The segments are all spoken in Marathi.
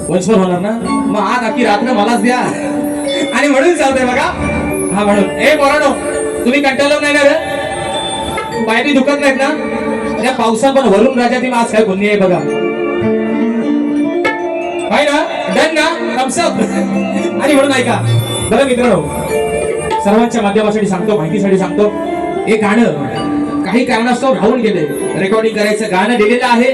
वंशवर होणार ना, मग आज अख्खी रात्र मलाच द्या. आणि म्हणून चालतंय बघा. हा म्हणून ए पोरानो, तुम्ही कंटाळलो नाही ना रे? पायरी दुखत नाहीत ना? त्या पावसा पण वरून राजाची आज काय पुण्य आहे बघा. काय ना डन ना थम्सअप. आणि म्हणून ऐका बरं मित्रांनो, सर्वांच्या माध्यमासाठी सांगतो, माहितीसाठी सांगतो, हे गाणं काही कारणास्तव राहून गेले. रेकॉर्डिंग करायचं गाणं दिलेलं आहे,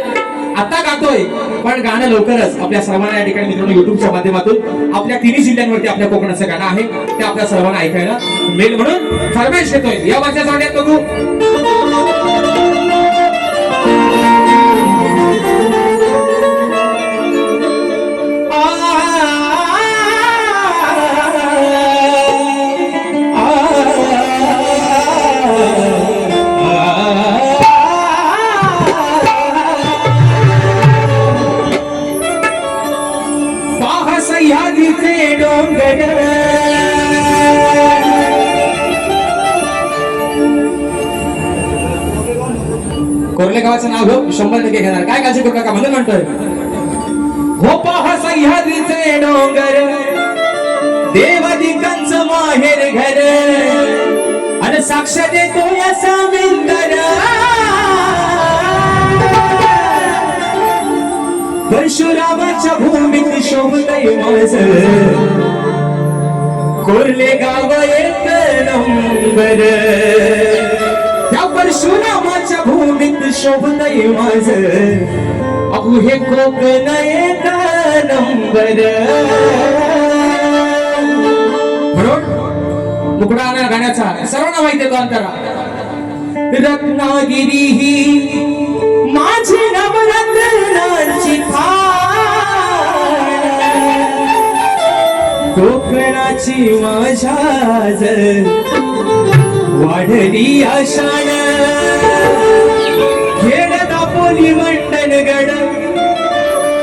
आता गातोय, पण गाणं लवकरच आपल्या सर्वांना या ठिकाणी मित्रांनो युट्यूबच्या माध्यमातून आपल्या तिन्ही जिल्ह्यांवरती आपल्या कोकणाचं गाणं आहे ते आपल्या सर्वांना ऐकायला मिळेल म्हणून फरमाईश येतोय. या वर्षाच्या जोड्यात बघू. कोरले गावाचं नाव घेऊ 100% घेणार, काय काळजी करू नका म्हणून म्हणतोय. हो पहा सह्याद्रीचे डोंगर, देवादिकांचं माहेर घर, आणि साक्ष देतो या सामिंदर. परशुरामाच्या भूमीत शोभतय माझं कोरले गाव एक नंबर. त्या परशुरामाच्या भूमीत शोभतय माझं अहो हे कोकण एक नंबर. म्हणून मुकडा आणा गाण्याचा सर्वांना माहिती आहे तो अंतरा. रत्नागिरी ही माझी नवरत्नांची कोकणाची माझ्या वाढली आषाढ. खेड दापोली मंडणगड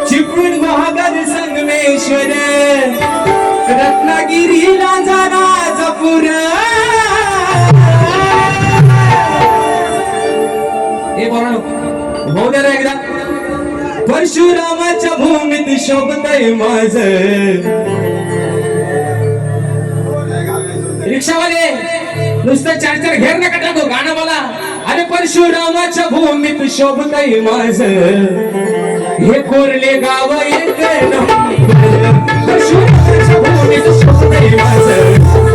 चिपळूण महागड संगमेश्वर रत्नागिरीला जाणा जपूर. हे बरोबर भाऊ दे एकदा. परशुरामाच्या भूमीत शोभतय माझं. रिक्षावाले नुसतं 4-4 घेर नका टाकू, गाणं बोला. अरे परशुरामाच्या भूमीत शोभतय माझं हे कोरले गाव एक नंबर. परशुरामाच्या भूमीत शोभतय माझं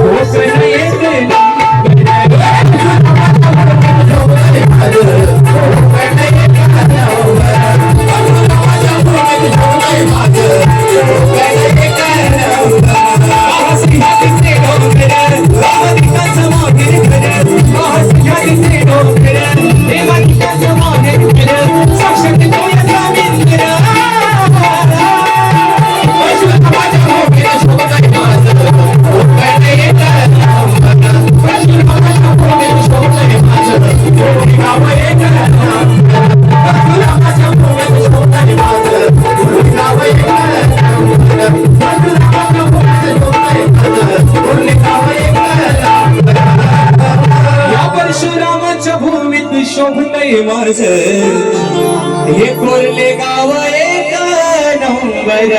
कोकण एक नंबर. शोभतय माझं हे कोरले गाव एक नंबर.